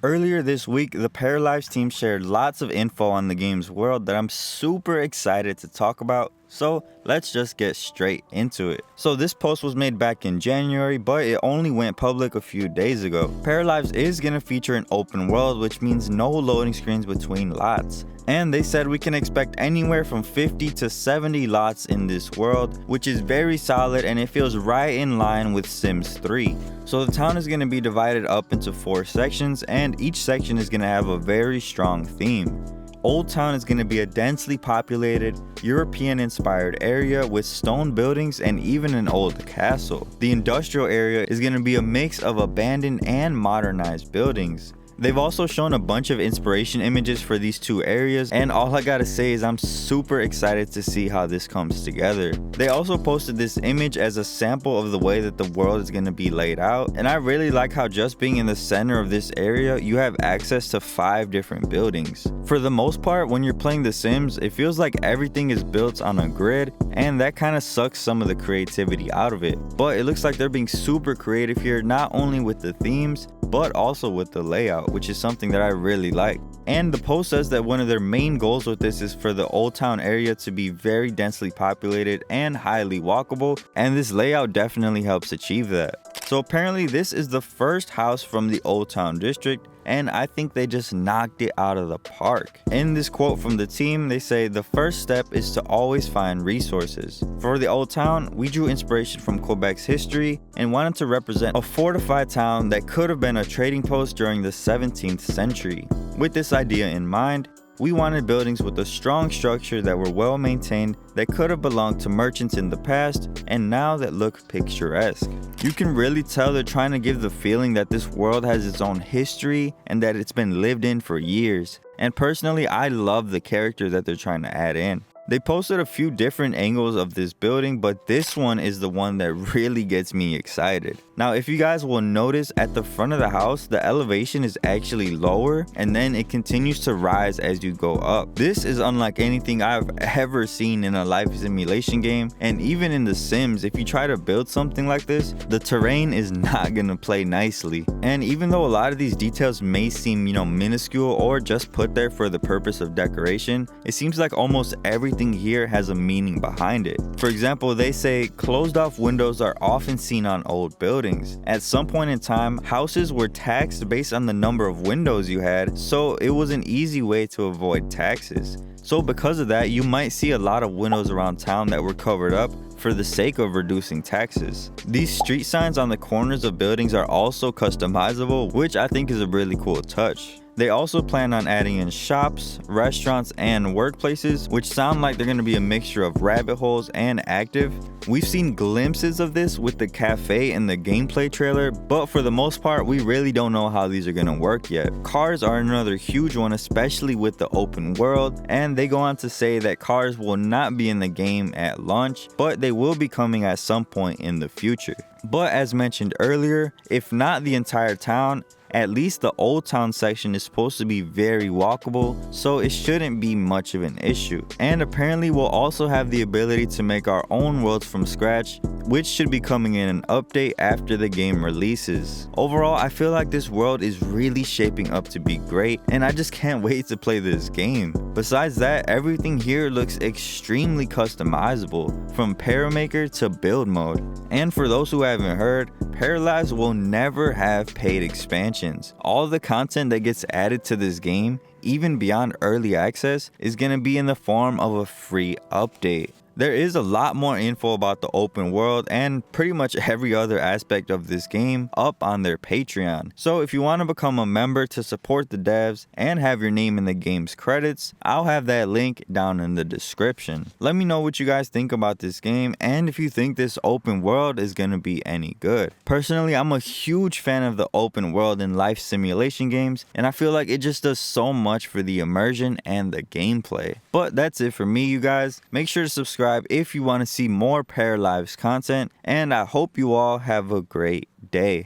Earlier this week, the Paralives team shared lots of info on the game's world that I'm super excited to talk about, so let's just get straight into it. So this post was made back in January, but it only went public a few days ago. Paralives is going to feature an open world, which means no loading screens between lots. And they said we can expect anywhere from 50 to 70 lots in this world, which is very solid and it feels right in line with Sims 3. So the town is going to be divided up into 4 sections, and each section is going to have a very strong theme. Old Town is going to be a densely populated, European-inspired area with stone buildings and even an old castle. The industrial area is going to be a mix of abandoned and modernized buildings. They've also shown a bunch of inspiration images for these 2 areas, and all I gotta say is I'm super excited to see how this comes together. They also posted this image as a sample of the way that the world is gonna be laid out, and I really like how just being in the center of this area, you have access to 5 different buildings. For the most part, when you're playing The Sims, it feels like everything is built on a grid, and that kind of sucks some of the creativity out of it. But it looks like they're being super creative here, not only with the themes, but also with the layout, which is something that I really like. And the post says that one of their main goals with this is for the Old Town area to be very densely populated and highly walkable, and this layout definitely helps achieve that. So apparently this is the first house from the Old Town district, and I think they just knocked it out of the park. In this quote from the team, they say the first step is to always find resources. For the Old Town, we drew inspiration from Quebec's history and wanted to represent a fortified town that could have been a trading post during the 17th century. With this idea in mind, we wanted buildings with a strong structure that were well maintained, that could have belonged to merchants in the past, and now that look picturesque. You can really tell they're trying to give the feeling that this world has its own history and that it's been lived in for years. And personally, I love the character that they're trying to add in. They posted a few different angles of this building, but this one is the one that really gets me excited. Now, if you guys will notice, at the front of the house, the elevation is actually lower, and then it continues to rise as you go up. This is unlike anything I've ever seen in a life simulation game, and even in The Sims, if you try to build something like this, the terrain is not gonna play nicely. And even though a lot of these details may seem, minuscule or just put there for the purpose of decoration, it seems like almost everything here has a meaning behind it. For example, they say closed off windows are often seen on old buildings. At some point in time, houses were taxed based on the number of windows you had, so it was an easy way to avoid taxes. So because of that, you might see a lot of windows around town that were covered up for the sake of reducing taxes. These street signs on the corners of buildings are also customizable, which I think is a really cool touch. They also plan on adding in shops, restaurants, and workplaces, which sound like they're going to be a mixture of rabbit holes and active. We've seen glimpses of this with the cafe in the gameplay trailer, but for the most part, we really don't know how these are going to work yet. Cars are another huge one, especially with the open world, and they go on to say that cars will not be in the game at launch, but they will be coming at some point in the future. But as mentioned earlier, if not the entire town, at least the Old Town section is supposed to be very walkable, so it shouldn't be much of an issue. And apparently we'll also have the ability to make our own worlds from scratch, which should be coming in an update after the game releases. Overall, I feel like this world is really shaping up to be great, and I just can't wait to play this game. Besides that, everything here looks extremely customizable, from Paramaker to build mode. And for those who haven't heard, Paralives will never have paid expansions. All the content that gets added to this game, even beyond early access, is going to be in the form of a free update. There is a lot more info about the open world and pretty much every other aspect of this game up on their Patreon. So if you want to become a member to support the devs and have your name in the game's credits, I'll have that link down in the description. Let me know what you guys think about this game and if you think this open world is going to be any good. Personally, I'm a huge fan of the open world in life simulation games, and I feel like it just does so much for the immersion and the gameplay. But that's it for me, you guys. Make sure to subscribe if you want to see more Paralives content, and I hope you all have a great day.